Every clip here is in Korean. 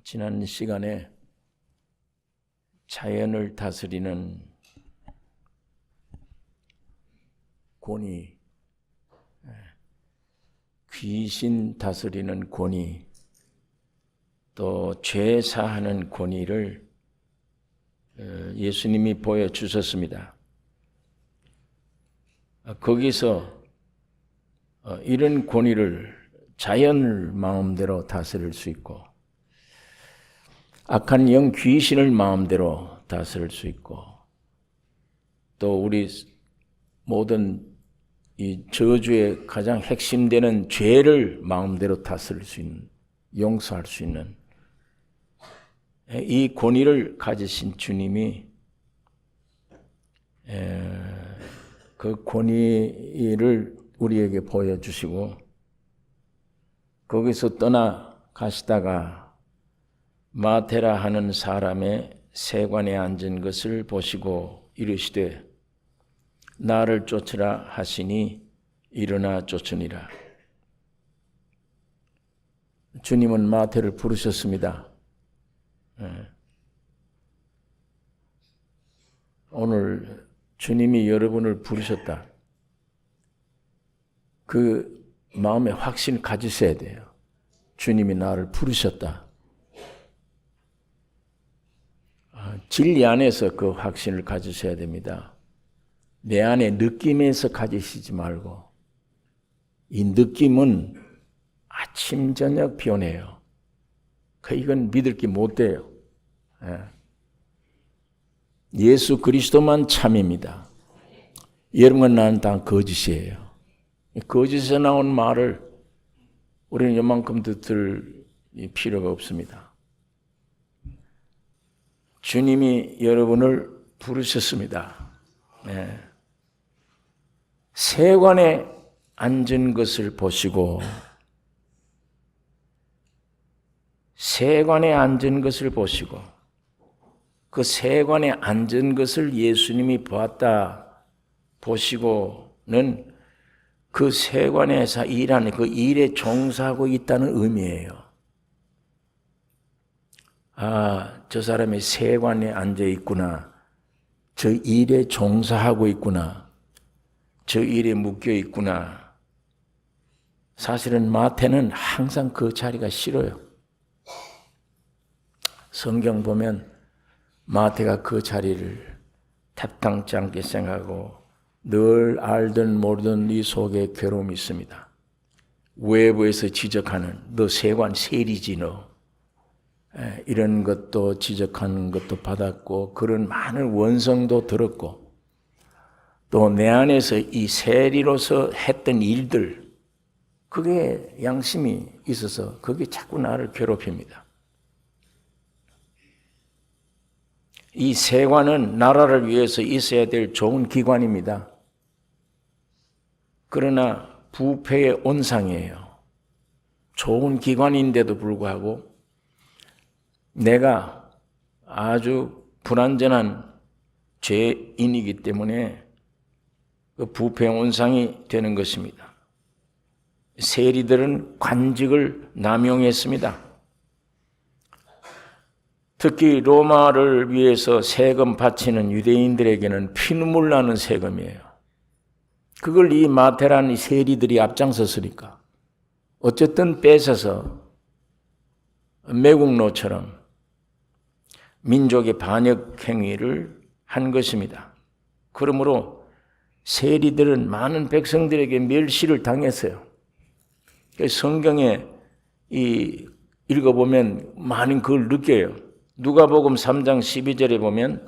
지난 시간에 자연을 다스리는 권위, 귀신 다스리는 권위, 또 죄 사하는 권위를 예수님이 보여주셨습니다. 거기서 이런 권위를 자연을 마음대로 다스릴 수 있고 악한 영 귀신을 마음대로 다스릴 수 있고 또 우리 모든 이 저주의 가장 핵심되는 죄를 마음대로 다스릴 수 있는, 용서할 수 있는 이 권위를 가지신 주님이 그 권위를 우리에게 보여주시고 거기서 떠나가시다가 마테라 하는 사람의 세관에 앉은 것을 보시고 이르시되 나를 쫓으라 하시니 일어나 쫓으니라. 주님은 마태를 부르셨습니다. 오늘 주님이 여러분을 부르셨다. 그 마음에 확신을 가지셔야 돼요. 주님이 나를 부르셨다. 진리 안에서 그 확신을 가지셔야 됩니다. 내 안에 느낌에서 가지시지 말고 이 느낌은 아침 저녁 변해요. 이건 믿을 게 못 돼요. 예수 그리스도만 참입니다. 여러분과 나는 다 거짓이에요. 거짓에서 나온 말을 우리는 요만큼도 들 필요가 없습니다. 주님이 여러분을 부르셨습니다. 세관에 앉은 것을 보시고 세관에 앉은 것을 보시고 그 세관에 앉은 것을 예수님이 보았다 보시고는 그 세관에서 일하는 그 일에 종사하고 있다는 의미예요. 저 사람이 세관에 앉아 있구나. 저 일에 종사하고 있구나. 저 일에 묶여 있구나. 사실은 마태는 항상 그 자리가 싫어요. 성경 보면 마태가 그 자리를 탑당치 않게 생각하고 늘 알든 모르든 이 속에 괴로움이 있습니다. 외부에서 지적하는 너 세관 세리지 너. 이런 것도 지적하는 것도 받았고 그런 많은 원성도 들었고 또 내 안에서 이 세리로서 했던 일들 그게 양심이 있어서 그게 자꾸 나를 괴롭힙니다. 이 세관은 나라를 위해서 있어야 될 좋은 기관입니다. 그러나 부패의 온상이에요. 좋은 기관인데도 불구하고 내가 아주 불완전한 죄인이기 때문에 그 부패의 온상이 되는 것입니다. 세리들은 관직을 남용했습니다. 특히 로마를 위해서 세금 바치는 유대인들에게는 피눈물 나는 세금이에요. 그걸 이 마태라는 세리들이 앞장섰으니까 어쨌든 뺏어서 매국노처럼 민족의 반역 행위를 한 것입니다. 그러므로 세리들은 많은 백성들에게 멸시를 당했어요. 성경에 읽어보면 많은 그걸 느껴요. 누가복음 3장 12절에 보면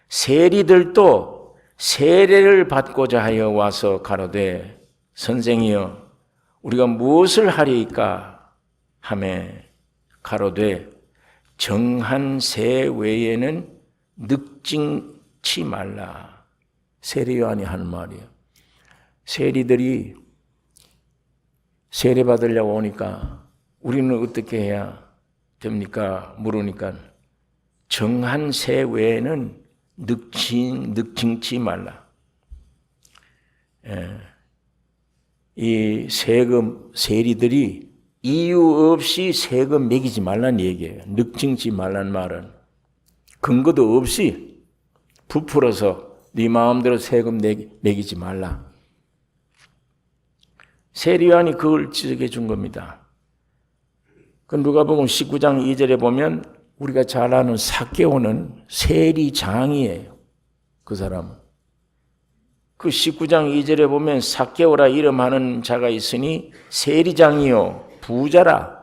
세리들도 세례를 받고자 하여 와서 가로되 선생이여 우리가 무엇을 하리이까 하매 가로되 정한 세 외에는 늑징치 말라. 세례요한이 하는 말이에요. 세리들이 세례 받으려고 오니까 우리는 어떻게 해야 됩니까? 물으니까 정한 세 외에는 늑징치 말라. 이 세리들이 이유 없이 세금 매기지 말란 얘기예요. 늑증지 말란 말은 근거도 없이 부풀어서 네 마음대로 세금 매기지 말라. 세리요한이 그걸 지적해 준 겁니다. 그 누가복음 19장 2절에 보면 우리가 잘 아는 삭개오는 세리장이에요. 그 사람은. 그 19장 2절에 보면 삭개오라 이름하는 자가 있으니 세리장이요 부자라.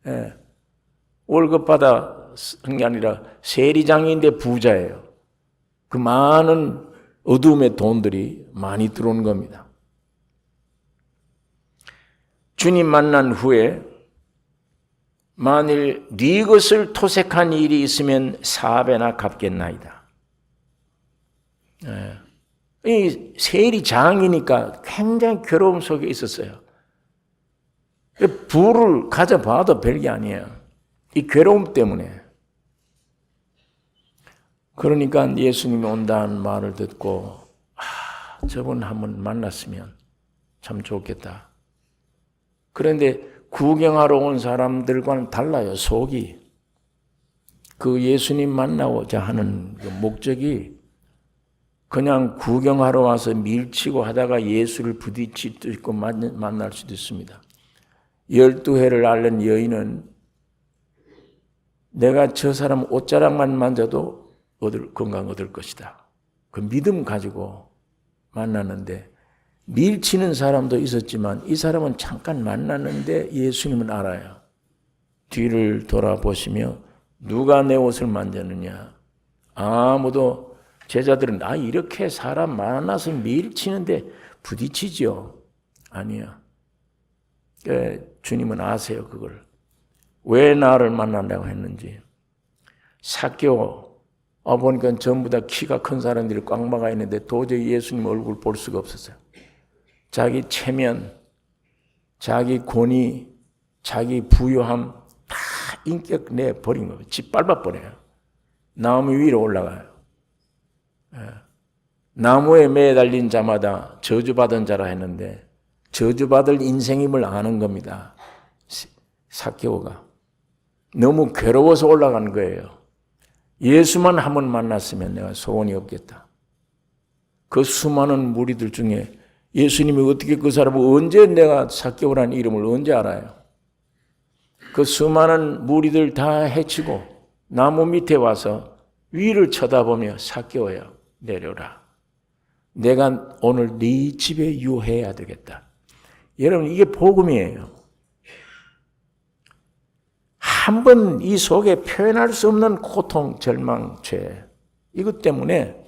예. 월급 받아 한 게 아니라 세리장인데 부자예요. 그 많은 어두움의 돈들이 많이 들어오는 겁니다. 주님 만난 후에 만일 네 것을 토색한 일이 있으면 4배나 갚겠나이다. 이 세리장이니까 굉장히 괴로움 속에 있었어요. 부를 가져봐도 별게 아니에요. 이 괴로움 때문에. 그러니까 예수님이 온다는 말을 듣고 저분 한번 만났으면 참 좋겠다. 그런데 구경하러 온 사람들과는 달라요. 속이. 그 예수님 만나고자 하는 그 목적이 그냥 구경하러 와서 밀치고 하다가 예수를 부딪힐 수도 있고 만날 수도 있습니다. 12해를 앓는 여인은 내가 저 사람 옷자락만 만져도 건강 얻을 것이다. 그 믿음 가지고 만났는데 밀치는 사람도 있었지만 이 사람은 잠깐 만났는데 예수님은 알아요. 뒤를 돌아보시며 누가 내 옷을 만졌느냐. 아무도 제자들은 이렇게 사람 만나서 밀치는데 부딪히죠. 아니요. 주님은 아세요 그걸. 왜 나를 만난다고 했는지. 삭개오 보니까 전부 다 키가 큰 사람들이 꽉 막아 있는데 도저히 예수님 얼굴 볼 수가 없었어요. 자기 체면, 자기 권위, 자기 부유함 다 인격 내버린 거예요. 짓밟아버려요. 나무 위로 올라가요. 나무에 매달린 자마다 저주받은 자라 했는데 저주받을 인생임을 아는 겁니다. 삭개오가. 너무 괴로워서 올라간 거예요. 예수만 한 번 만났으면 내가 소원이 없겠다. 그 수많은 무리들 중에 예수님이 어떻게 그 사람을 언제 내가 삭개오라는 이름을 언제 알아요? 그 수많은 무리들 다 해치고 나무 밑에 와서 위를 쳐다보며 삭개오야 내려라. 내가 오늘 네 집에 유해야 되겠다. 여러분 이게 복음이에요. 한 번 이 속에 표현할 수 없는 고통, 절망, 죄 이것 때문에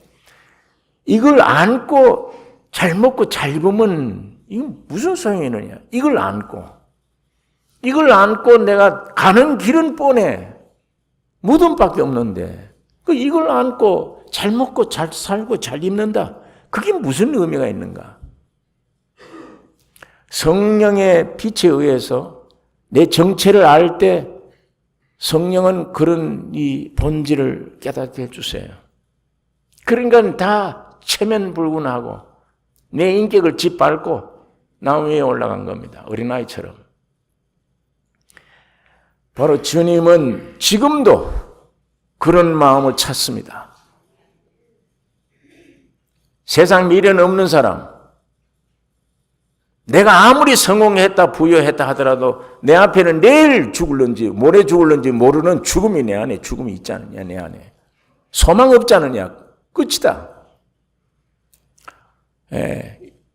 이걸 안고 잘 먹고 잘 입으면 이건 무슨 소용이 있느냐. 이걸 안고 내가 가는 길은 뻔해. 무덤밖에 없는데 이걸 안고 잘 먹고 잘 살고 잘 입는다. 그게 무슨 의미가 있는가. 성령의 빛에 의해서 내 정체를 알 때 성령은 그런 이 본질을 깨닫게 해주세요. 그러니까 다 체면불군하고 내 인격을 짓밟고 나무 위에 올라간 겁니다. 어린아이처럼. 바로 주님은 지금도 그런 마음을 찾습니다. 세상 미련 없는 사람, 내가 아무리 성공했다 부여했다 하더라도 내 앞에는 내일 죽을런지 모레 죽을런지 모르는 죽음이 내 안에 죽음이 있지 않느냐. 내 안에 소망 없지 않느냐. 끝이다.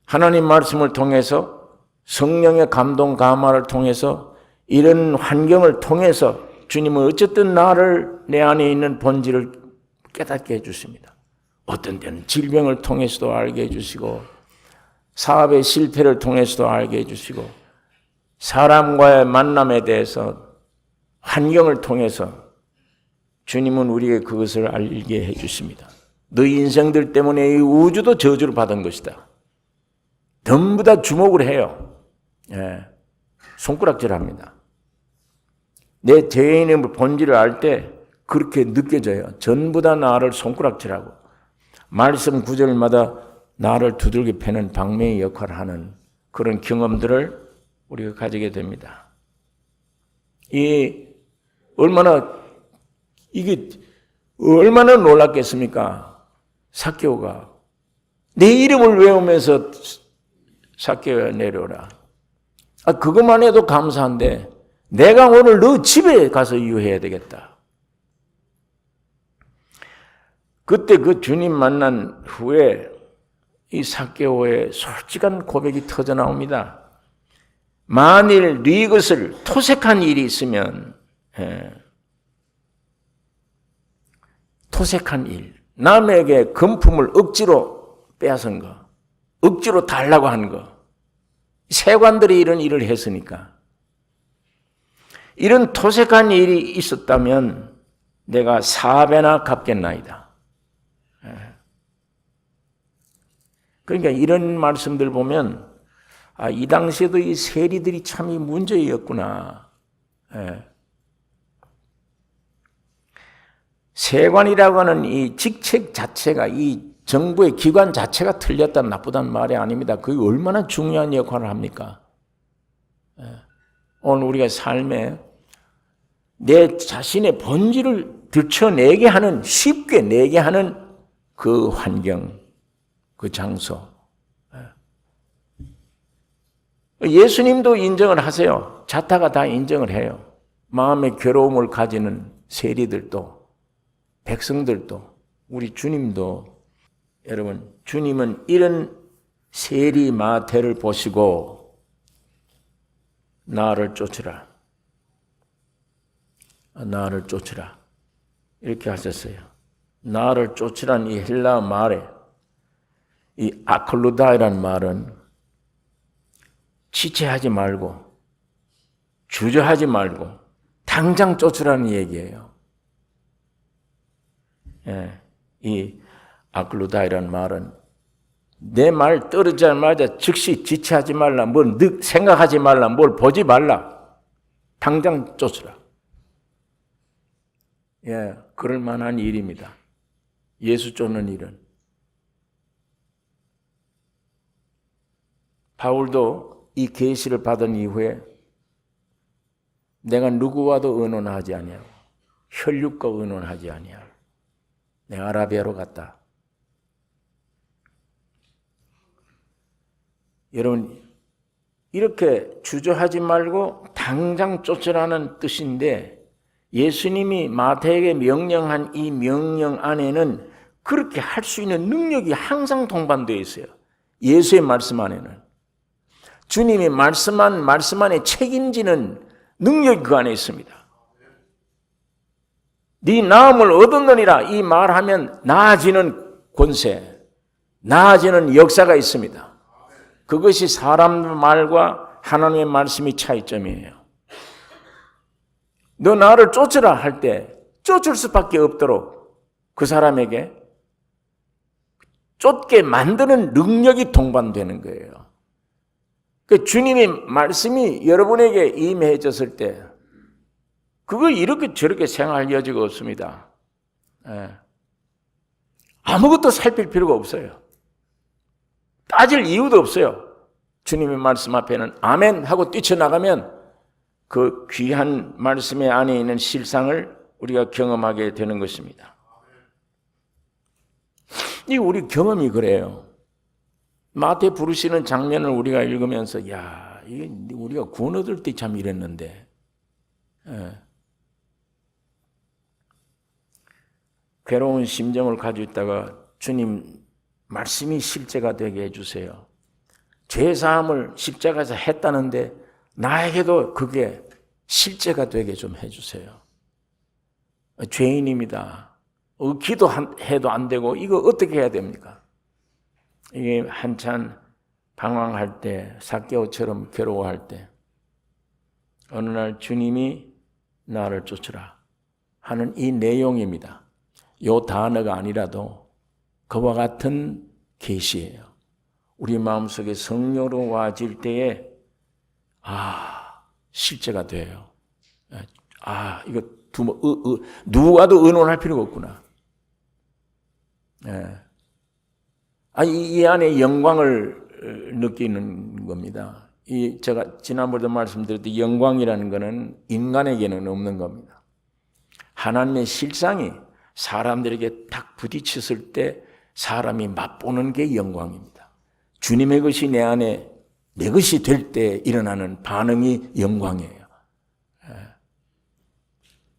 하나님 말씀을 통해서 성령의 감동 감화를 통해서 이런 환경을 통해서 주님은 어쨌든 나를 내 안에 있는 본질을 깨닫게 해주십니다. 어떤 때는 질병을 통해서도 알게 해주시고 사업의 실패를 통해서도 알게 해주시고 사람과의 만남에 대해서 환경을 통해서 주님은 우리에게 그것을 알게 해주십니다. 너희 인생들 때문에 이 우주도 저주를 받은 것이다. 전부 다 주목을 해요. 손가락질합니다. 내 죄인의 본질을 알 때 그렇게 느껴져요. 전부 다 나를 손가락질하고 말씀 구절마다 나를 두들겨 패는 방맹의 역할을 하는 그런 경험들을 우리가 가지게 됩니다. 이게 얼마나 놀랐겠습니까? 삭개오가 내 이름을 외우면서 삭개오야 내려오라. 그것만 해도 감사한데 내가 오늘 너 집에 가서 유해해야 되겠다. 그때 그 주님 만난 후에 이 삭개오의 솔직한 고백이 터져 나옵니다. 만일 네 것을 토색한 일이 있으면, 토색한 일, 남에게 금품을 억지로 빼앗은 거, 억지로 달라고 한 거, 세관들이 이런 일을 했으니까 이런 토색한 일이 있었다면 내가 4배나 갚겠나이다. 그러니까 이런 말씀들 보면 이 당시에도 이 세리들이 참 이 문제였구나. 세관이라고 하는 이 직책 자체가 이 정부의 기관 자체가 틀렸다 나쁘다는 말이 아닙니다. 그게 얼마나 중요한 역할을 합니까? 오늘 우리가 삶에 내 자신의 본질을 들춰내게 하는, 쉽게 내게 하는 그 환경, 그 장소. 예수님도 인정을 하세요. 자타가 다 인정을 해요. 마음의 괴로움을 가지는 세리들도, 백성들도, 우리 주님도. 여러분, 주님은 이런 세리 마태를 보시고 나를 쫓으라. 나를 쫓으라. 이렇게 하셨어요. 나를 쫓으라는 이 헬라 말에 이 아클루다이라는 말은 지체하지 말고 주저하지 말고 당장 쫓으라는 얘기예요. 이 아클루다이라는 말은 내 말 떨어지자마자 즉시 지체하지 말라, 뭘 생각하지 말라, 뭘 보지 말라, 당장 쫓으라. 그럴 만한 일입니다. 예수 쫓는 일은. 바울도 이 계시를 받은 이후에 내가 누구와도 의논하지 아니하고 혈육과 의논하지 아니하고 내가 아라비아로 갔다. 여러분, 이렇게 주저하지 말고 당장 쫓으라는 뜻인데 예수님이 마태에게 명령한 이 명령 안에는 그렇게 할 수 있는 능력이 항상 동반되어 있어요. 예수의 말씀 안에는. 주님이 말씀한 말씀 안에 책임지는 능력이 그 안에 있습니다. 네 나음을 얻었느니라 이 말하면 나아지는 권세, 나아지는 역사가 있습니다. 그것이 사람 말과 하나님의 말씀이 차이점이에요. 너 나를 쫓으라 할 때 쫓을 수밖에 없도록 그 사람에게 쫓게 만드는 능력이 동반되는 거예요. 그 주님의 말씀이 여러분에게 임해졌을 때 그걸 이렇게 저렇게 생각할 여지가 없습니다. 아무것도 살필 필요가 없어요. 따질 이유도 없어요. 주님의 말씀 앞에는 아멘 하고 뛰쳐나가면 그 귀한 말씀의 안에 있는 실상을 우리가 경험하게 되는 것입니다. 이 우리 경험이 그래요. 마태 부르시는 장면을 우리가 읽으면서 야, 이게 우리가 구원 얻을 때 참 이랬는데. 괴로운 심정을 가지고 있다가 주님 말씀이 실제가 되게 해주세요. 죄사함을 십자가에서 했다는데 나에게도 그게 실제가 되게 좀 해주세요. 죄인입니다. 기도해도 안 되고 이거 어떻게 해야 됩니까? 이게 한참 방황할 때, 삭개오처럼 괴로워할 때 어느 날 주님이 나를 쫓으라 하는 이 내용입니다. 이 단어가 아니라도 그와 같은 계시예요. 우리 마음속에 성령으로 와질 때에 실제가 돼요. 이거 누구와도 의논할 필요가 없구나. 이 안에 영광을 느끼는 겁니다. 제가 지난번에도 말씀드렸듯이 영광이라는 것은 인간에게는 없는 겁니다. 하나님의 실상이 사람들에게 딱 부딪혔을 때 사람이 맛보는 게 영광입니다. 주님의 것이 내 안에 내 것이 될 때 일어나는 반응이 영광이에요.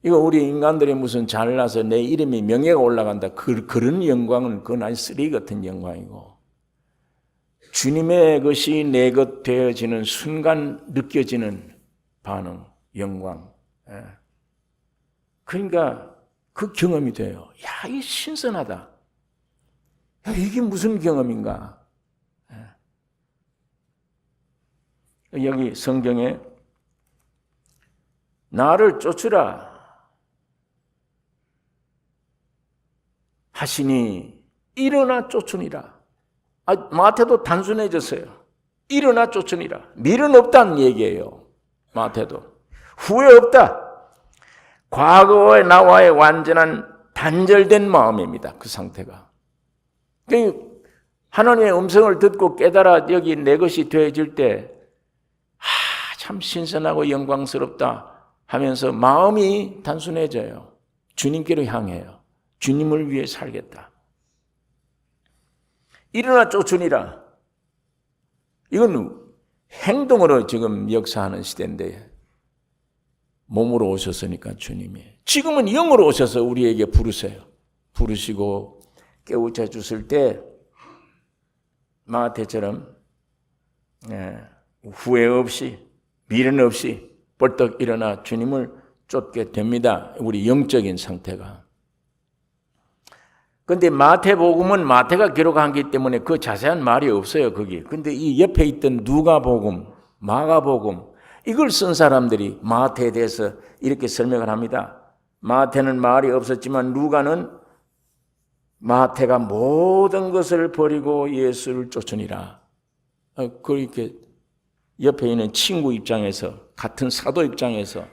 이거 우리 인간들이 무슨 잘나서 내 이름이 명예가 올라간다. 그런 영광은 그건 아주 쓰레기 같은 영광이고, 주님의 것이 내 것 되어지는 순간 느껴지는 반응, 영광. 그러니까 그 경험이 돼요. 야, 이게 신선하다. 야, 이게 무슨 경험인가? 여기 성경에 나를 쫓으라 하시니 일어나 쫓으니라. 마태도 단순해졌어요. 일어나 쫓으니라. 미련 없다는 얘기예요. 마태도. 후회 없다. 과거의 나와의 완전한 단절된 마음입니다. 그 상태가. 하나님의 음성을 듣고 깨달아 여기 내 것이 되어질 때 참 신선하고 영광스럽다 하면서 마음이 단순해져요. 주님께로 향해요. 주님을 위해 살겠다. 일어나 쫓으니라. 이건 행동으로 지금 역사하는 시대인데 몸으로 오셨으니까 주님이. 지금은 영으로 오셔서 우리에게 부르세요. 부르시고 깨우쳐 주실 때 마태처럼 후회 없이 미련 없이 벌떡 일어나 주님을 쫓게 됩니다. 우리 영적인 상태가. 그런데 마태복음은 마태가 기록한 기 때문에 그 자세한 말이 없어요. 거기. 근데 이 옆에 있던 누가복음, 마가복음 이걸 쓴 사람들이 마태에 대해서 이렇게 설명을 합니다. 마태는 말이 없었지만 누가는 마태가 모든 것을 버리고 예수를 쫓으니라. 그렇게 옆에 있는 친구 입장에서, 같은 사도 입장에서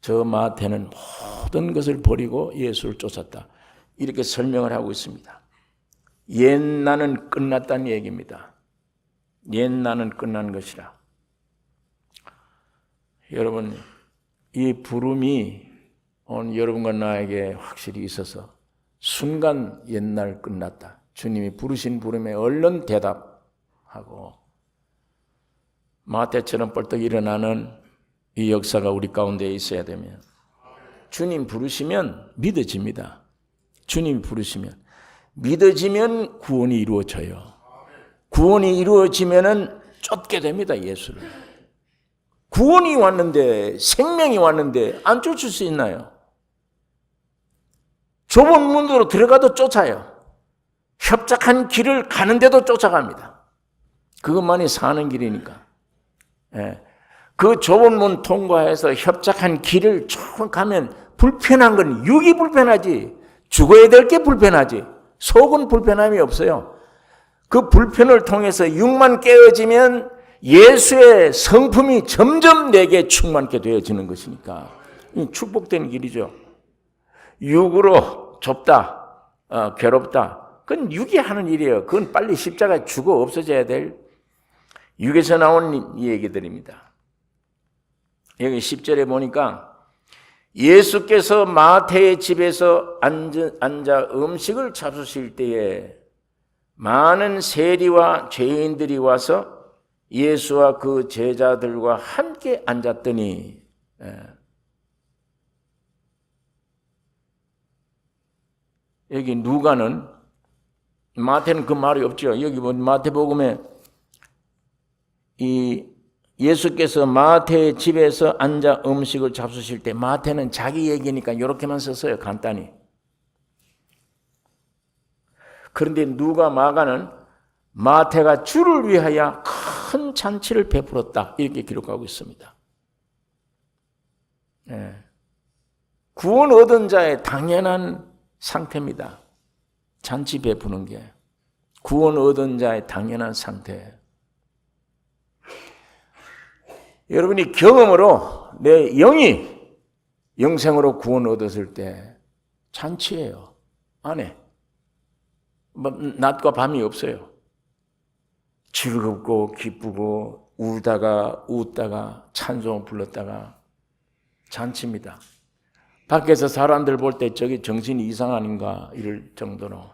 저 마태는 모든 것을 버리고 예수를 쫓았다. 이렇게 설명을 하고 있습니다. 옛 나는 끝났다는 얘기입니다. 옛 나는 끝난 것이라. 여러분, 이 부름이 오늘 여러분과 나에게 확실히 있어서 순간 옛날 끝났다. 주님이 부르신 부름에 얼른 대답하고 마태처럼 벌떡 일어나는 이 역사가 우리 가운데 있어야 되면 주님 부르시면 믿어집니다. 주님 부르시면 믿어지면 구원이 이루어져요. 구원이 이루어지면은 쫓게 됩니다. 예수를. 구원이 왔는데 생명이 왔는데 안 쫓을 수 있나요? 좁은 문으로 들어가도 쫓아요. 협착한 길을 가는데도 쫓아갑니다. 그것만이 사는 길이니까. 그 좁은 문 통과해서 협착한 길을 쭉 가면 불편한 건 육이 불편하지 죽어야 될 게 불편하지 속은 불편함이 없어요. 그 불편을 통해서 육만 깨어지면 예수의 성품이 점점 내게 충만케 되어지는 것이니까 축복된 길이죠. 육으로 좁다, 괴롭다. 그건 육이 하는 일이에요. 그건 빨리 십자가에 죽어 없어져야 될 육에서 나온 이 얘기들입니다. 여기 10절에 보니까 예수께서 마태의 집에서 앉아 음식을 잡수실 때에 많은 세리와 죄인들이 와서 예수와 그 제자들과 함께 앉았더니 여기 누가는 마태는 그 말이 없죠. 여기 마태복음에 이 예수께서 마태의 집에서 앉아 음식을 잡수실 때 마태는 자기 얘기니까 이렇게만 썼어요. 간단히. 그런데 누가 마가는 마태가 주를 위하여 큰 잔치를 베풀었다. 이렇게 기록하고 있습니다. 구원 얻은 자의 당연한 상태입니다. 잔치 베푸는 게. 구원 얻은 자의 당연한 상태. 여러분이 경험으로 내 영이 영생으로 구원 얻었을 때 잔치예요. 안에. 낮과 밤이 없어요. 즐겁고 기쁘고 울다가 웃다가 찬송 불렀다가 잔치입니다. 밖에서 사람들 볼 때 저기 정신이 이상 아닌가 이럴 정도로.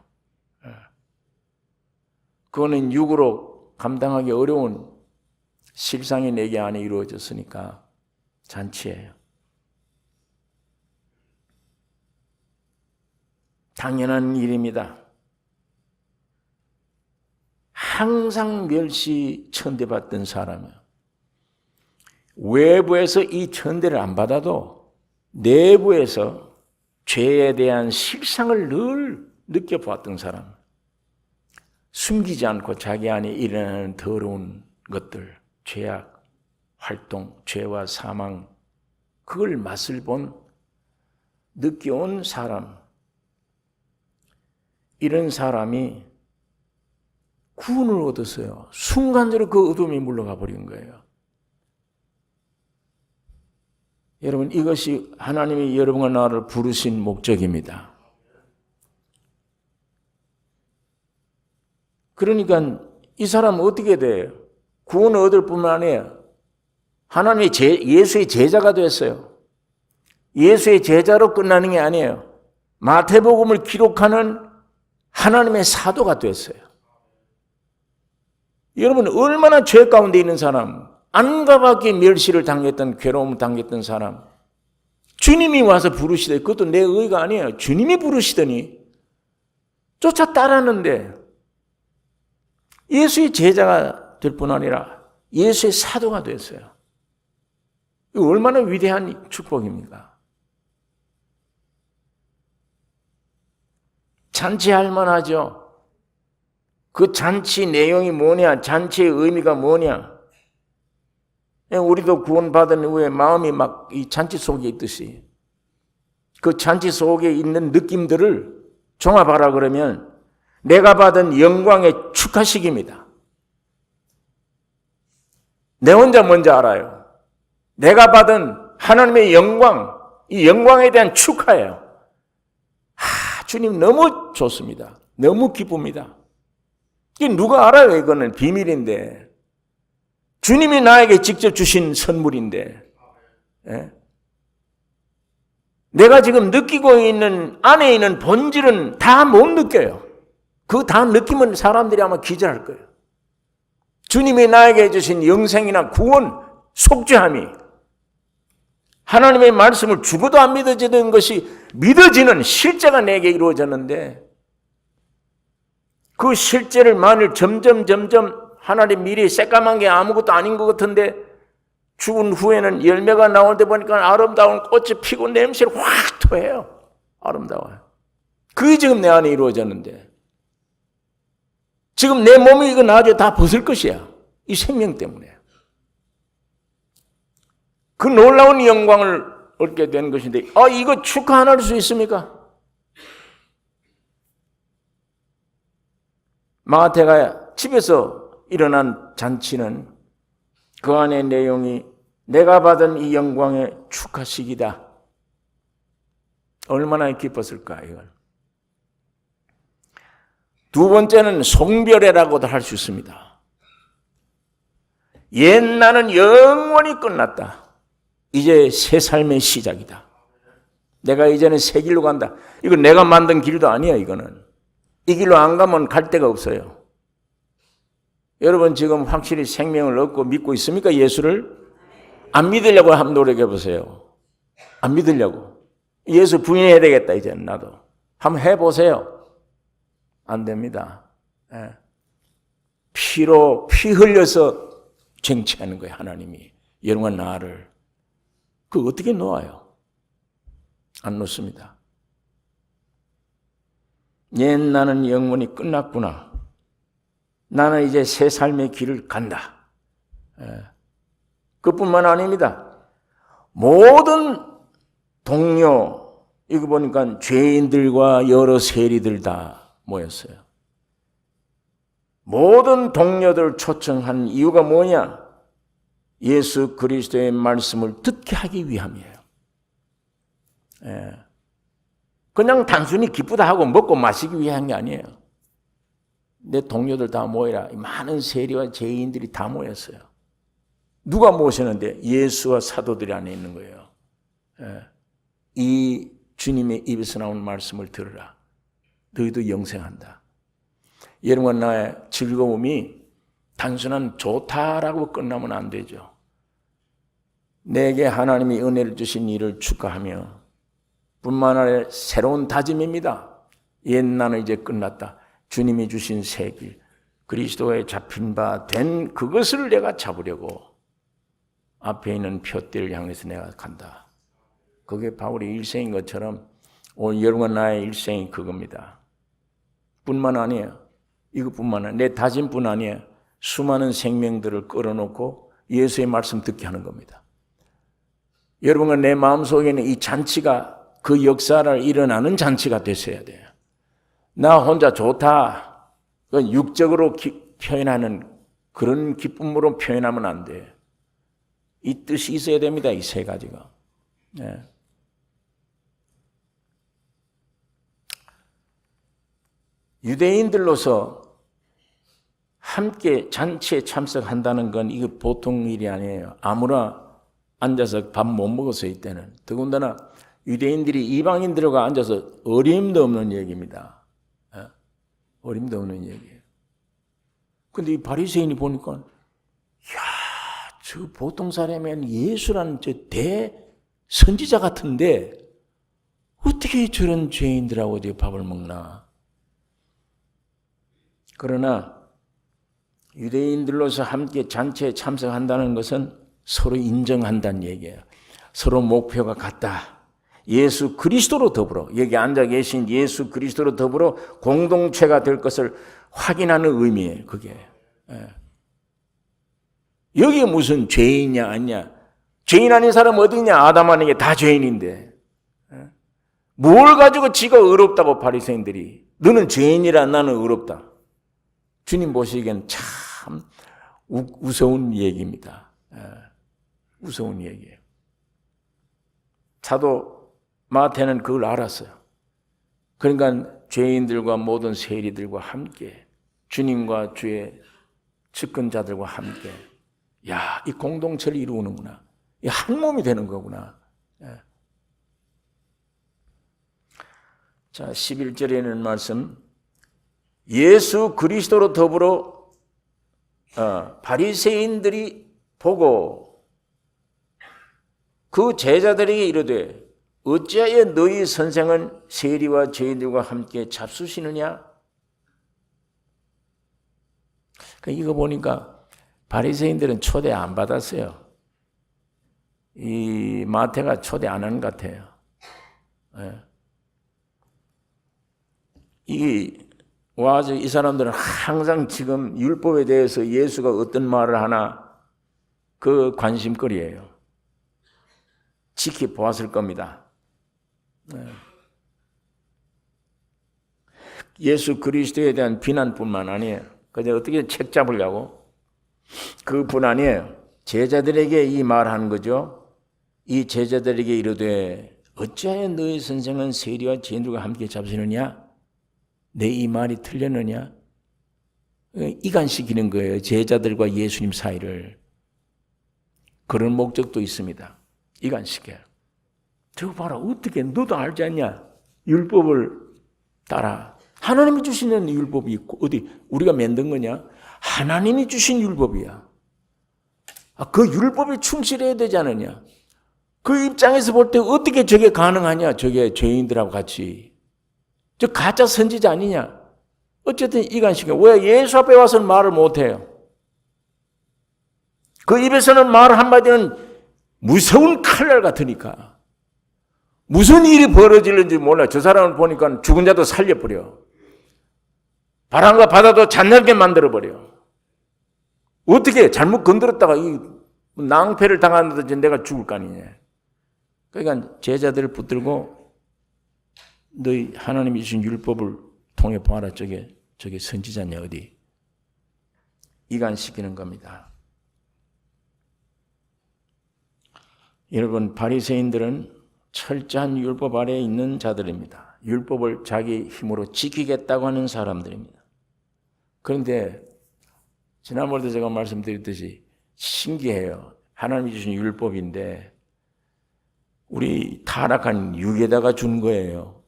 그거는 육으로 감당하기 어려운 실상이 내게 안에 이루어졌으니까 잔치예요. 당연한 일입니다. 항상 멸시 천대받던 사람이에요. 외부에서 이 천대를 안 받아도 내부에서 죄에 대한 실상을 늘 느껴보았던 사람. 숨기지 않고 자기 안에 일어나는 더러운 것들, 죄악, 활동, 죄와 사망, 그걸 맛을 느껴온 사람. 이런 사람이 구원을 얻었어요. 순간적으로 그 어둠이 물러가 버린 거예요. 여러분, 이것이 하나님이 여러분과 나를 부르신 목적입니다. 그러니까 이 사람은 어떻게 돼요? 구원을 얻을 뿐만 아니라 하나님의 예수의 제자가 됐어요. 예수의 제자로 끝나는 게 아니에요. 마태복음을 기록하는 하나님의 사도가 됐어요. 여러분, 얼마나 죄 가운데 있는 사람, 안과 밖에 멸시를 당했던, 괴로움을 당했던 사람, 주님이 와서 부르시더니, 그것도 내 의가 아니에요. 주님이 부르시더니 쫓아 따랐는데 예수의 제자가 될 뿐 아니라 예수의 사도가 됐어요. 이거 얼마나 위대한 축복입니까? 잔치할 만하죠. 그 잔치 내용이 뭐냐? 잔치의 의미가 뭐냐? 우리도 구원받은 후에 마음이 막 이 잔치 속에 있듯이 그 잔치 속에 있는 느낌들을 종합하라 그러면 내가 받은 영광의 축하식입니다. 내 혼자 먼저 알아요. 내가 받은 하나님의 영광, 이 영광에 대한 축하예요. 주님 너무 좋습니다. 너무 기쁩니다. 이게 누가 알아요? 이거는 비밀인데. 주님이 나에게 직접 주신 선물인데. 예? 내가 지금 느끼고 있는 안에 있는 본질은 다 못 느껴요. 그 다 느끼면 사람들이 아마 기절할 거예요. 주님이 나에게 주신 영생이나 구원, 속죄함이 하나님의 말씀을 죽어도 안 믿어지는 것이 믿어지는 실제가 내게 이루어졌는데 그 실제를 만일 점점 하나님 미리 새까만 게 아무것도 아닌 것 같은데 죽은 후에는 열매가 나올 때 보니까 아름다운 꽃이 피고 냄새를 확 토해요. 아름다워요. 그게 지금 내 안에 이루어졌는데 지금 내 몸이 이거 나중에 다 벗을 것이야. 이 생명 때문에. 그 놀라운 영광을 얻게 되는 것인데 이거 축하 안 할 수 있습니까? 마태가 집에서 일어난 잔치는 그 안의 내용이 내가 받은 이 영광의 축하식이다. 얼마나 기뻤을까 이건. 두 번째는 송별회라고도 할 수 있습니다. 옛 나는 영원히 끝났다. 이제 새 삶의 시작이다. 내가 이제는 새 길로 간다. 이건 내가 만든 길도 아니야. 이거는 이 길로 안 가면 갈 데가 없어요. 여러분 지금 확실히 생명을 얻고 믿고 있습니까? 예수를? 안 믿으려고 한번 노력해 보세요. 안 믿으려고. 예수 부인해야 되겠다 이제는 나도. 한번 해보세요. 안 됩니다. 피 흘려서 쟁취하는 거예요. 하나님이 여러분과 나를. 그거 어떻게 놓아요? 안 놓습니다. 옛 나는 영원히 끝났구나. 나는 이제 새 삶의 길을 간다. 그뿐만 아닙니다. 모든 동료, 이거 보니까 죄인들과 여러 세리들 다 모였어요. 모든 동료들 초청한 이유가 뭐냐? 예수 그리스도의 말씀을 듣게 하기 위함이에요. 그냥 단순히 기쁘다 하고 먹고 마시기 위한 게 아니에요. 내 동료들 다 모이라. 많은 세리와 죄인들이 다 모였어요. 누가 모셨는데? 예수와 사도들이 안에 있는 거예요. 이 주님의 입에서 나온 말씀을 들으라. 너희도 영생한다. 여러분과 나의 즐거움이 단순한 좋다라고 끝나면 안 되죠. 내게 하나님이 은혜를 주신 일을 축하하며 뿐만 아니라 새로운 다짐입니다. 옛날은 이제 끝났다. 주님이 주신 새 길, 그리스도에 잡힌 바 된 그것을 내가 잡으려고 앞에 있는 표대를 향해서 내가 간다. 그게 바울의 일생인 것처럼 오늘 여러분과 나의 일생이 그겁니다. 뿐만 아니에요. 이것뿐만 아니라 내 다짐뿐 아니에요. 수많은 생명들을 끌어놓고 예수의 말씀 듣게 하는 겁니다. 여러분과 내 마음속에는 이 잔치가 그 역사를 일어나는 잔치가 됐어야 돼요. 나 혼자 좋다. 그건 육적으로 표현하는 그런 기쁨으로 표현하면 안 돼. 이 뜻이 있어야 됩니다. 이 세 가지가. 네. 유대인들로서 함께 잔치에 참석한다는 건 이거 보통 일이 아니에요. 아무나 앉아서 밥 못 먹었어요, 이때는. 더군다나 유대인들이 이방인들과 앉아서 어림도 없는 얘기입니다. 어림도 없는 얘기예요. 근데 이 바리새인이 보니까, 야, 저 보통 사람은 예수라는 저 대선지자 같은데 어떻게 저런 죄인들하고 밥을 먹나? 그러나 유대인들로서 함께 잔치에 참석한다는 것은 서로 인정한다는 얘기예요. 서로 목표가 같다. 예수 그리스도로 더불어, 여기 앉아 계신 예수 그리스도로 더불어 공동체가 될 것을 확인하는 의미예요. 그게. 여기에 무슨 죄인이냐 아니냐. 죄인 아닌 사람 어디냐. 아담 아닌 게 다 죄인인데. 뭘 가지고 지가 의롭다고 바리새인들이. 너는 죄인이라 나는 의롭다. 주님 보시기엔 참 우스운 얘기입니다. 무서운 얘기예요. 사도 마태는 그걸 알았어요. 그러니까 죄인들과 모든 세리들과 함께 주님과 주의 측근자들과 함께 야, 이 공동체를 이루는구나. 이 한 몸이 되는 거구나. 자, 11절에 있는 말씀 예수 그리스도로 더불어 바리새인들이 보고 그 제자들에게 이르되 어찌하여 너희 선생은 세리와 죄인들과 함께 잡수시느냐? 이거 보니까 바리새인들은 초대 안 받았어요. 이 마태가 초대 안 하는 것 같아요. 이 사람들은 항상 지금 율법에 대해서 예수가 어떤 말을 하나 그 관심거리예요. 지켜보았을 겁니다. 예수 그리스도에 대한 비난뿐만 아니에요. 그냥 어떻게 책 잡으려고? 그뿐 아니에요. 제자들에게 이 말하는 거죠. 이 제자들에게 이르되 어찌하여 너희 선생은 세리와 죄인들과 함께 잡으시느냐? 내 이 말이 틀렸느냐? 이간시키는 거예요. 제자들과 예수님 사이를. 그런 목적도 있습니다. 이간시켜요. 저거 봐라. 어떻게 너도 알지 않냐? 율법을 따라. 하나님이 주시는 율법이 있고 어디 우리가 만든 거냐? 하나님이 주신 율법이야. 그 율법에 충실해야 되지 않느냐? 그 입장에서 볼 때 어떻게 저게 가능하냐? 저게 죄인들하고 같이. 저 가짜 선지자 아니냐? 어쨌든 이간시켜. 왜 예수 앞에 와서는 말을 못해요? 그 입에서는 말 한마디는 무서운 칼날 같으니까. 무슨 일이 벌어질는지 몰라. 저 사람을 보니까 죽은 자도 살려버려. 바람과 바다도 잔나게 만들어버려. 어떻게 잘못 건드렸다가 이 낭패를 당하는데 내가 죽을 거 아니냐. 그러니까 제자들을 붙들고 너희 하나님이 주신 율법을 통해 보아라. 저게 선지자냐 어디. 이간시키는 겁니다. 여러분 바리새인들은 철저한 율법 아래에 있는 자들입니다. 율법을 자기 힘으로 지키겠다고 하는 사람들입니다. 그런데 지난번에도 제가 말씀드렸듯이 신기해요. 하나님이 주신 율법인데 우리 타락한 육에다가 준 거예요.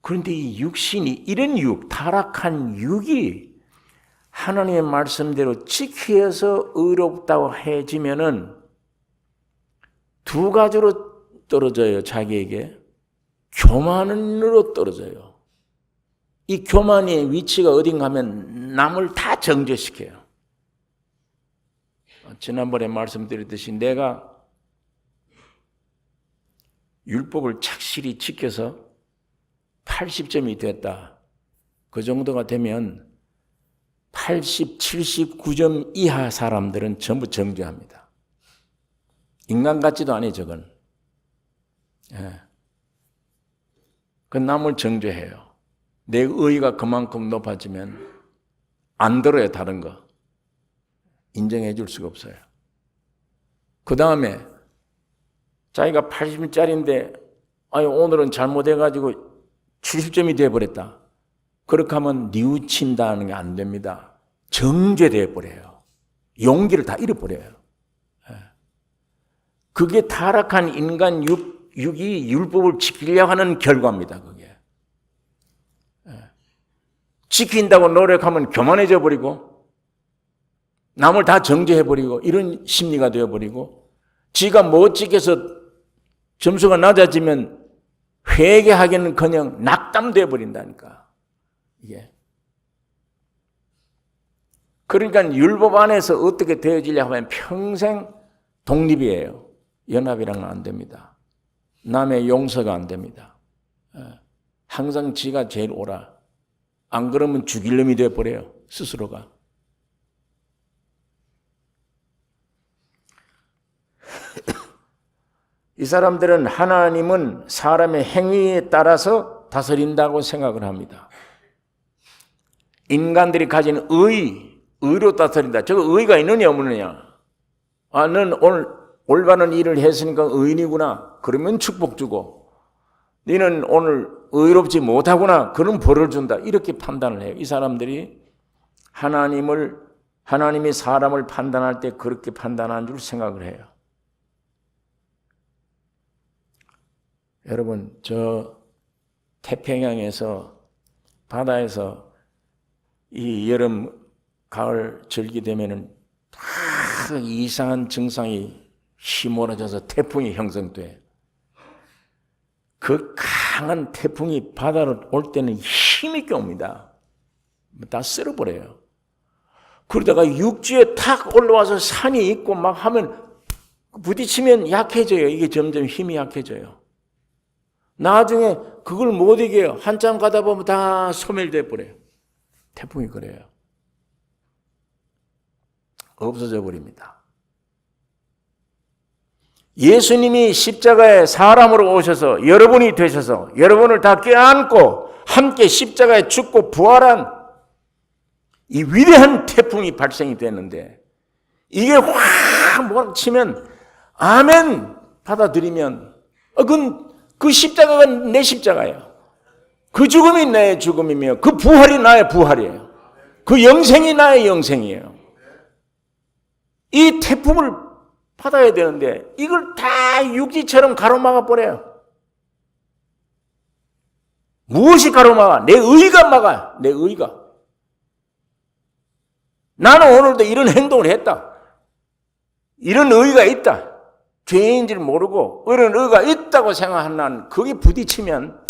그런데 이 육신이 이런 타락한 육이 하나님의 말씀대로 지켜서 의롭다고 해지면은 두 가지로 떨어져요. 자기에게 교만으로 떨어져요. 이 교만의 위치가 어딘가 하면 남을 다 정죄시켜요. 지난번에 말씀드렸듯이 내가 율법을 착실히 지켜서 80점이 됐다. 그 정도가 되면 80, 79점 이하 사람들은 전부 정죄합니다. 인간 같지도 않아요, 저건. 예. 그 남을 정죄해요. 내 의의가 그만큼 높아지면 안 들어요, 다른 거. 인정해 줄 수가 없어요. 그 다음에 자기가 80점짜리인데 오늘은 잘못해가지고 70점이 돼버렸다. 그렇게 하면 뉘우친다는 게 안 됩니다. 정죄돼 버려요. 용기를 다 잃어버려요. 그게 타락한 인간 육이 율법을 지키려고 하는 결과입니다. 그게. 지킨다고 노력하면 교만해져 버리고 남을 다 정죄해버리고 이런 심리가 되어버리고 지가 못 지켜서 점수가 낮아지면 회개하기는커녕 낙담돼 버린다니까. 이게. 그러니까 율법 안에서 어떻게 되어지려고 하면 평생 독립이에요. 연합이랑은 안 됩니다. 남의 용서가 안 됩니다. 항상 지가 제일 옳아. 안 그러면 죽일 놈이 되어버려요. 스스로가. 이 사람들은 하나님은 사람의 행위에 따라서 다스린다고 생각을 합니다. 인간들이 가진 의로 다스린다. 저거 의가 있느냐 없느냐. 넌 오늘 올바른 일을 했으니까 의인이구나. 그러면 축복 주고 너는 오늘 의롭지 못하구나. 그럼 벌을 준다. 이렇게 판단을 해요. 이 사람들이 하나님이 사람을 판단할 때 그렇게 판단한 줄 생각을 해요. 여러분, 저 태평양에서 바다에서 이 여름, 가을, 절기 되면은 다 이상한 증상이 휘몰아져서 태풍이 형성돼. 그 강한 태풍이 바다로 올 때는 힘있게 옵니다. 다 쓸어버려요. 그러다가 육지에 탁 올라와서 산이 있고 막 하면 부딪히면 약해져요. 이게 점점 힘이 약해져요. 나중에 그걸 못 이겨요. 한참 가다 보면 다 소멸돼 버려요. 태풍이 그래요. 없어져 버립니다. 예수님이 십자가에 사람으로 오셔서 여러분이 되셔서 여러분을 다 껴안고 함께 십자가에 죽고 부활한 이 위대한 태풍이 발생이 됐는데 이게 확 몰아치면 아멘 받아들이면 그 십자가가 내 십자가예요. 그 죽음이 나의 죽음이며 그 부활이 나의 부활이에요. 그 영생이 나의 영생이에요. 이 태풍을 받아야 되는데 이걸 다 육지처럼 가로막아 버려요. 무엇이 가로막아? 내 의가 막아. 내 의가. 나는 오늘도 이런 행동을 했다. 이런 의가 있다. 죄인지를 모르고 이런 의가 있다고 생각한 난 거기 부딪히면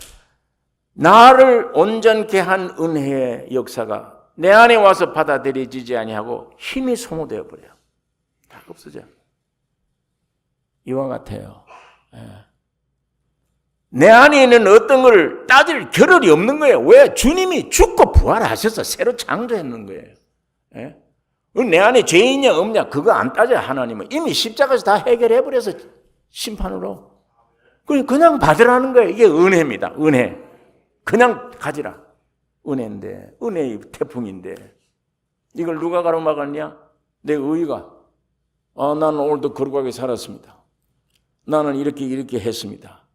나를 온전케 한 은혜의 역사가 내 안에 와서 받아들여지지 아니하고 힘이 소모되어 버려요. 다 없어져. 이와 같아요. 내 안에 있는 어떤 걸 따질 겨를이 없는 거예요. 왜? 주님이 죽고 부활하셔서 새로 창조했는 거예요. 내 안에 죄있냐 없냐 그거 안 따져요. 하나님은 이미 십자가에서 다 해결해버려서 심판으로 그냥 받으라는 거예요. 이게 은혜입니다. 은혜. 그냥 가지라. 은혜인데 은혜의 태풍인데 이걸 누가 가로막았냐? 내 의가. 나는 오늘도 거룩하게 살았습니다. 나는 이렇게 했습니다.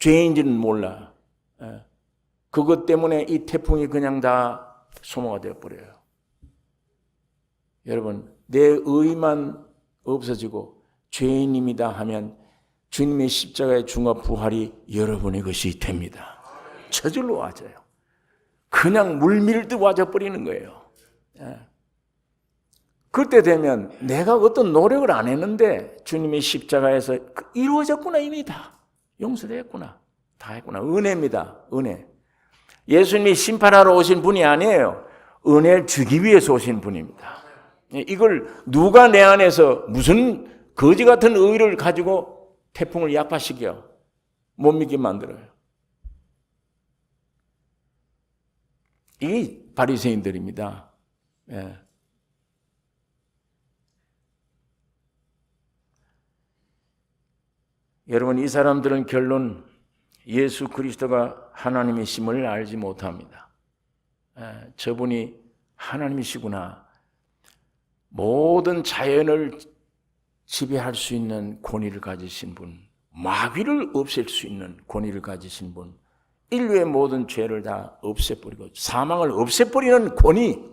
죄인지는 몰라. 그것 때문에 이 태풍이 그냥 다 소모가 되어버려요. 여러분, 내 의만 없어지고 죄인입니다 하면 주님의 십자가의 중화 부활이 여러분의 것이 됩니다. 저절로 와져요. 그냥 물밀듯 와져버리는 거예요. 그때 되면 내가 어떤 노력을 안 했는데 주님의 십자가에서 이루어졌구나. 이미 다 용서를 했구나. 다 했구나. 은혜입니다. 은혜. 예수님이 심판하러 오신 분이 아니에요. 은혜를 주기 위해서 오신 분입니다. 이걸 누가 내 안에서 무슨 거지 같은 의를 가지고 태풍을 약파시켜 못 믿게 만들어요. 이게 바리새인들입니다. 예. 여러분, 이 사람들은 결론 예수 그리스도가 하나님이심을 알지 못합니다. 저분이 하나님이시구나. 모든 자연을 지배할 수 있는 권위를 가지신 분, 마귀를 없앨 수 있는 권위를 가지신 분, 인류의 모든 죄를 다 없애버리고 사망을 없애버리는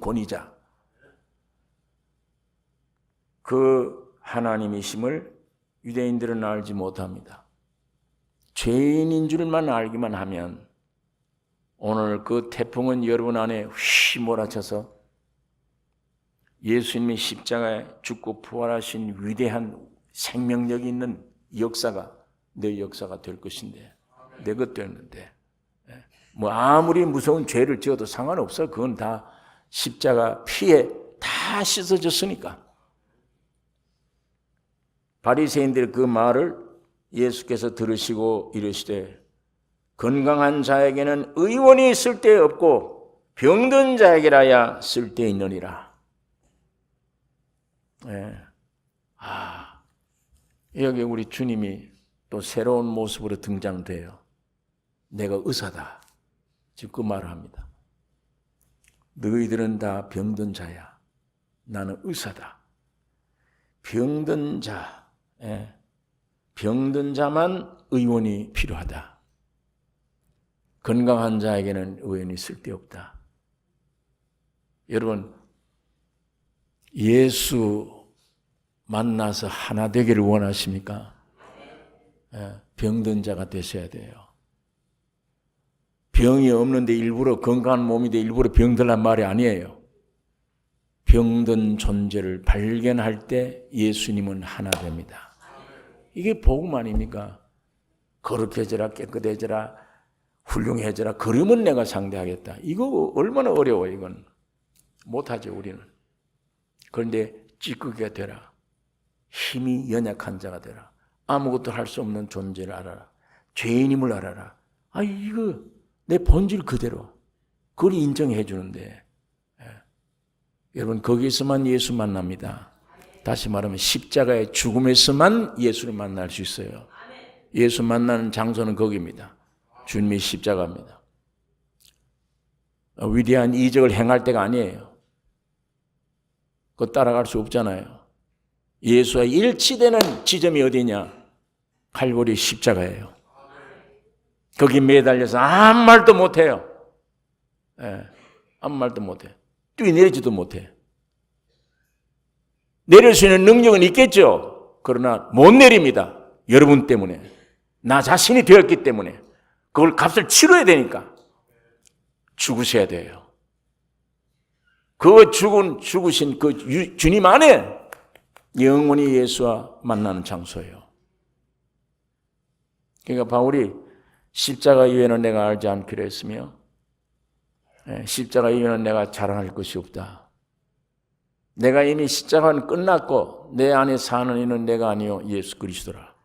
권위자. 그 하나님이심을 유대인들은 알지 못합니다. 죄인인 줄만 알기만 하면 오늘 그 태풍은 여러분 안에 휘 몰아쳐서 예수님의 십자가에 죽고 부활하신 위대한 생명력이 있는 역사가 내 역사가 될 것인데, 내 것 되는데, 뭐 아무리 무서운 죄를 지어도 상관없어. 그건 다 십자가 피에 다 씻어졌으니까. 바리새인들의 그 말을 예수께서 들으시고 이르시되 건강한 자에게는 의원이 쓸데없고 병든 자에게라야 쓸데있느니라. 여기 우리 주님이 또 새로운 모습으로 등장돼요. 내가 의사다. 지금 그 말을 합니다. 너희들은 다 병든 자야. 나는 의사다. 병든 자, 병든 자만 의원이 필요하다. 건강한 자에게는 의원이 쓸데없다. 여러분, 예수 만나서 하나 되기를 원하십니까? 병든 자가 되셔야 돼요. 병이 없는데 일부러 건강한 몸인데 일부러 병들란 말이 아니에요. 병든 존재를 발견할 때 예수님은 하나 됩니다. 이게 복음 아닙니까? 거룩해져라, 깨끗해져라, 훌륭해져라, 그러면 내가 상대하겠다. 이거 얼마나 어려워요. 이건 못하죠, 우리는. 그런데 찌끄게 되라. 힘이 연약한 자가 되라. 아무것도 할 수 없는 존재를 알아라. 죄인임을 알아라. 이거 내 본질 그대로 그걸 인정해 주는데, 여러분, 거기서만 예수 만납니다. 다시 말하면 십자가의 죽음에서만 예수를 만날 수 있어요. 예수 만나는 장소는 거기입니다. 주님의 십자가입니다. 위대한 이적을 행할 때가 아니에요. 그거 따라갈 수 없잖아요. 예수와 일치되는 지점이 어디냐? 칼보리 십자가예요. 거기 매달려서 아무 말도 못해요. 아무 말도 못해. 뛰어내리지도 못해. 내릴 수 있는 능력은 있겠죠. 그러나 못 내립니다. 여러분 때문에. 나 자신이 되었기 때문에. 그걸 값을 치러야 되니까. 죽으셔야 돼요. 그 죽으신 그 주님 안에 영원히 예수와 만나는 장소예요. 그러니까 바울이 십자가 이외에는 내가 알지 않기로 했으며 십자가 이외에는 내가 자랑할 것이 없다. 내가 이미 십자가는 끝났고 내 안에 사는 이는 내가 아니요 예수 그리스도라.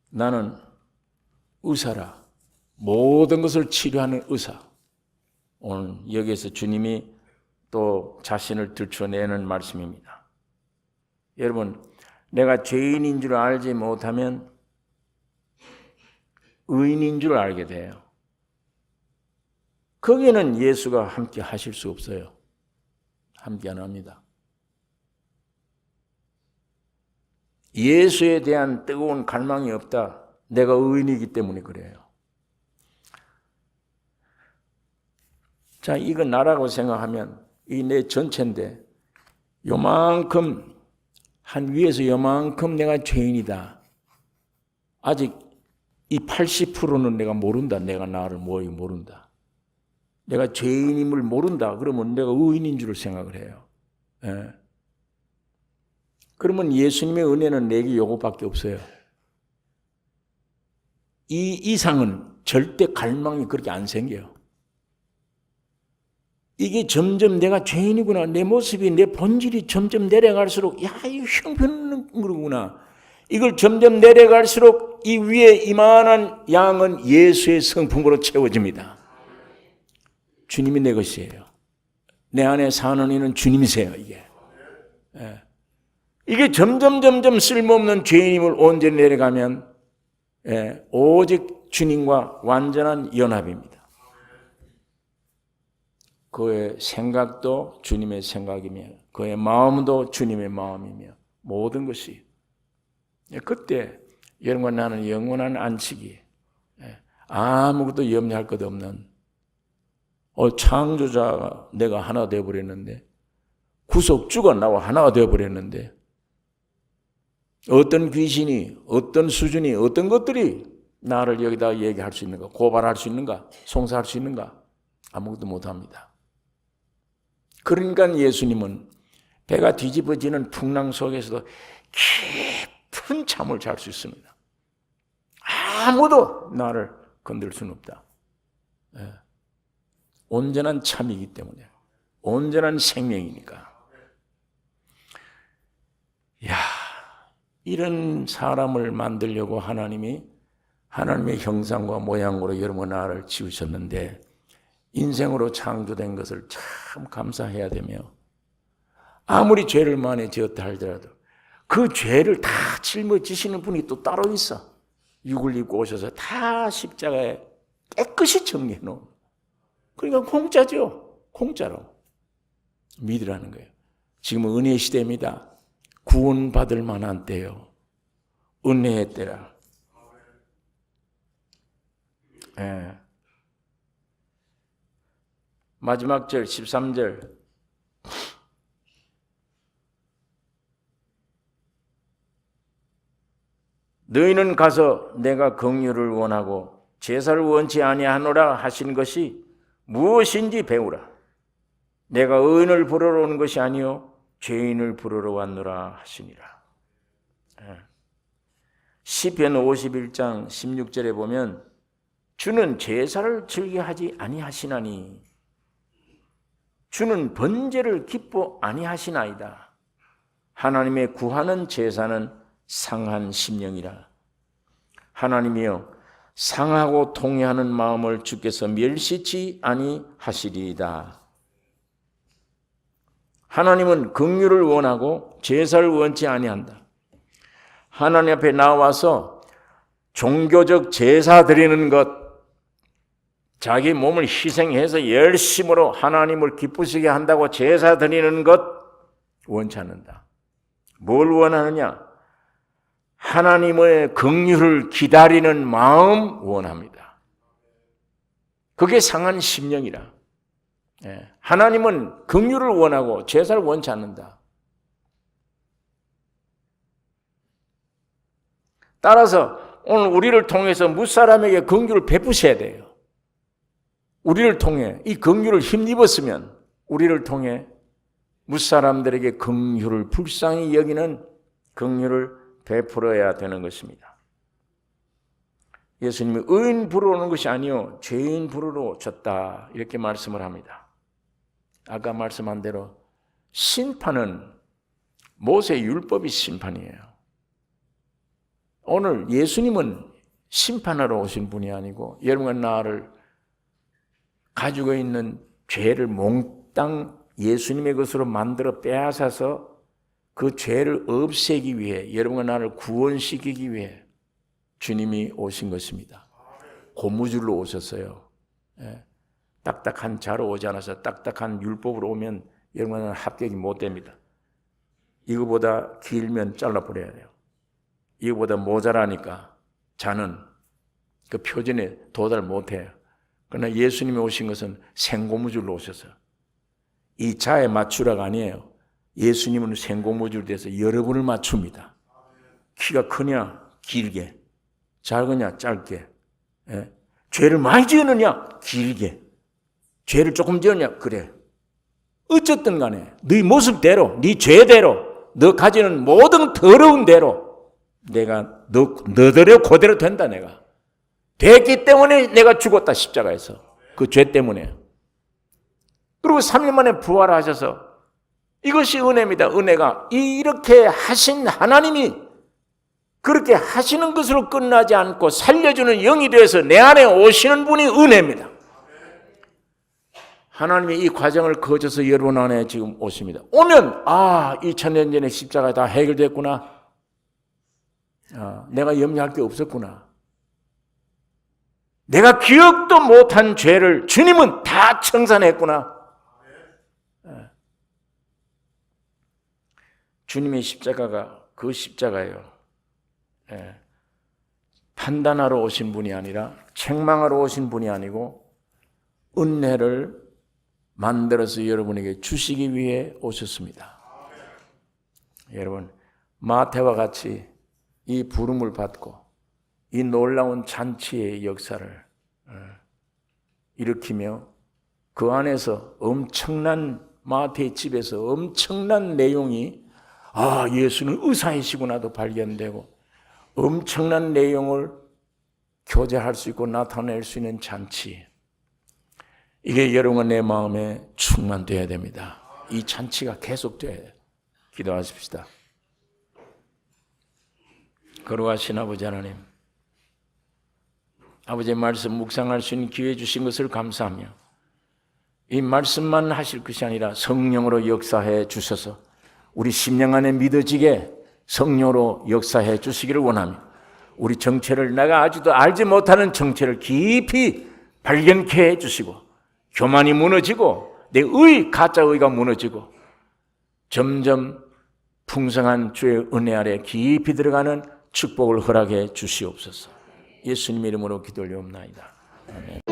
나는 의사라. 모든 것을 치료하는 의사. 오늘 여기에서 주님이 또 자신을 들춰내는 말씀입니다. 여러분, 내가 죄인인 줄 알지 못하면 의인인 줄 알게 돼요. 거기에는 예수가 함께 하실 수 없어요. 함께 안 합니다. 예수에 대한 뜨거운 갈망이 없다. 내가 의인이기 때문에 그래요. 자, 이거 나라고 생각하면 이 내 전체인데 요만큼 한 위에서 요만큼 내가 죄인이다. 아직 이 80%는 내가 모른다. 내가 나를 모른다. 내가 죄인임을 모른다. 그러면 내가 의인인 줄 생각을 해요. 예. 그러면 예수님의 은혜는 내게 요것밖에 없어요. 이 이상은 절대 갈망이 그렇게 안 생겨요. 이게 점점 내가 죄인이구나. 내 모습이, 내 본질이 점점 내려갈수록, 야, 이거 형편없는 거구나. 이걸 점점 내려갈수록 이 위에 이만한 양은 예수의 성품으로 채워집니다. 주님이 내 것이에요. 내 안에 사는 이는 주님이세요, 이게. 예. 이게 점점 쓸모없는 죄인임을 온전히 내려가면, 예, 오직 주님과 완전한 연합입니다. 그의 생각도 주님의 생각이며 그의 마음도 주님의 마음이며 모든 것이 그때 여러분과 나는 영원한 안식이 아무것도 염려할 것 없는 창조자가 내가 하나 되어버렸는데 구속주가 나와 하나가 되어버렸는데 어떤 귀신이 어떤 수준이 어떤 것들이 나를 여기다 얘기할 수 있는가 고발할 수 있는가 송사할 수 있는가 아무것도 못합니다. 그러니까 예수님은 배가 뒤집어지는 풍랑 속에서도 깊은 잠을 잘 수 있습니다. 아무도 나를 건들 수는 없다. 예. 온전한 참이기 때문에 온전한 생명이니까. 야, 이런 사람을 만들려고 하나님의 형상과 모양으로 여러분 나를 지으셨는데 인생으로 창조된 것을 참 감사해야 되며 아무리 죄를 많이 지었다 할지라도 그 죄를 다 짊어지시는 분이 또 따로 있어. 육을 입고 오셔서 다 십자가에 깨끗이 정리해 놓은. 그러니까 공짜죠. 공짜로 믿으라는 거예요. 지금은 은혜 시대입니다. 구원받을 만한 때요. 은혜의 때라. 예. 마지막 절 13절 너희는 가서 내가 긍휼을 원하고 제사를 원치 아니하노라 하신 것이 무엇인지 배우라. 내가 의인을 부르러 온 것이 아니요 죄인을 부르러 왔노라 하시니라. 시편 51장 16절에 보면 주는 제사를 즐겨하지 아니하시나니 주는 번제를 기뻐 아니하시나이다. 하나님의 구하는 제사는 상한 심령이라. 하나님이여 상하고 통회하는 마음을 주께서 멸시치 아니하시리이다. 하나님은 긍휼을 원하고 제사를 원치 아니한다. 하나님 앞에 나와서 종교적 제사 드리는 것, 자기 몸을 희생해서 열심으로 하나님을 기쁘시게 한다고 제사 드리는 것 원치 않는다. 뭘 원하느냐? 하나님의 긍휼을 기다리는 마음 원합니다. 그게 상한 심령이라. 하나님은 긍휼을 원하고 제사를 원치 않는다. 따라서 오늘 우리를 통해서 무사람에게 긍휼을 베푸셔야 돼요. 우리를 통해 이 긍휼을 힘입었으면 우리를 통해 무사람들에게 긍휼을 불쌍히 여기는 긍휼을 베풀어야 되는 것입니다. 예수님이 의인 부르러 오는 것이 아니요 죄인 부르러 오셨다 이렇게 말씀을 합니다. 아까 말씀한 대로 심판은 모세 율법이 심판이에요. 오늘 예수님은 심판하러 오신 분이 아니고 여러분과 나를 가지고 있는 죄를 몽땅 예수님의 것으로 만들어 빼앗아서 그 죄를 없애기 위해 여러분과 나를 구원시키기 위해 주님이 오신 것입니다. 고무줄로 오셨어요. 딱딱한 자로 오지 않아서 딱딱한 율법으로 오면 여러분과 나는 합격이 못 됩니다. 이거보다 길면 잘라버려야 돼요. 이거보다 모자라니까 자는 그 표준에 도달 못해요. 그러나 예수님이 오신 것은 생고무줄로 오셔서 이 자에 맞추라가 아니에요. 예수님은 생고무줄 돼서 여러분을 맞춥니다. 키가 크냐 길게, 작으냐 짧게, 죄를 많이 지었느냐 길게, 죄를 조금 지었냐 그래. 어쨌든 간에 네 모습대로, 네 죄대로, 너 가지는 모든 더러운 대로 내가 너대로 그대로 된다. 내가 됐기 때문에 내가 죽었다 십자가에서 그 죄 때문에. 그리고 3일 만에 부활하셔서 이것이 은혜입니다. 은혜가 이렇게 하신 하나님이 그렇게 하시는 것으로 끝나지 않고 살려주는 영이 되어서 내 안에 오시는 분이 은혜입니다. 하나님이 이 과정을 거쳐서 여러분 안에 지금 오십니다. 오면 2000년 전에 십자가 다 해결됐구나. 내가 염려할 게 없었구나. 내가 기억도 못한 죄를 주님은 다 청산했구나. 주님의 십자가가 그 십자가예요. 판단하러 오신 분이 아니라 책망하러 오신 분이 아니고 은혜를 만들어서 여러분에게 주시기 위해 오셨습니다. 여러분, 마태와 같이 이 부름을 받고 이 놀라운 잔치의 역사를 일으키며 그 안에서 엄청난 마태의 집에서 엄청난 내용이 예수는 의사이시구나도 발견되고 엄청난 내용을 교제할 수 있고 나타낼 수 있는 잔치, 이게 여러분 내 마음에 충만되어야 됩니다. 이 잔치가 계속돼야 돼요. 기도하십시다. 거룩하신 아버지 하나님, 아버지의 말씀 묵상할 수 있는 기회 주신 것을 감사하며 이 말씀만 하실 것이 아니라 성령으로 역사해 주셔서 우리 심령 안에 믿어지게 성령으로 역사해 주시기를 원하며 우리 정체를 내가 아직도 알지 못하는 정체를 깊이 발견케 해주시고 교만이 무너지고 내 가짜 의가 무너지고 점점 풍성한 주의 은혜 아래 깊이 들어가는 축복을 허락해 주시옵소서. 예수님 이름으로 기도 올려옵나이다. 아멘.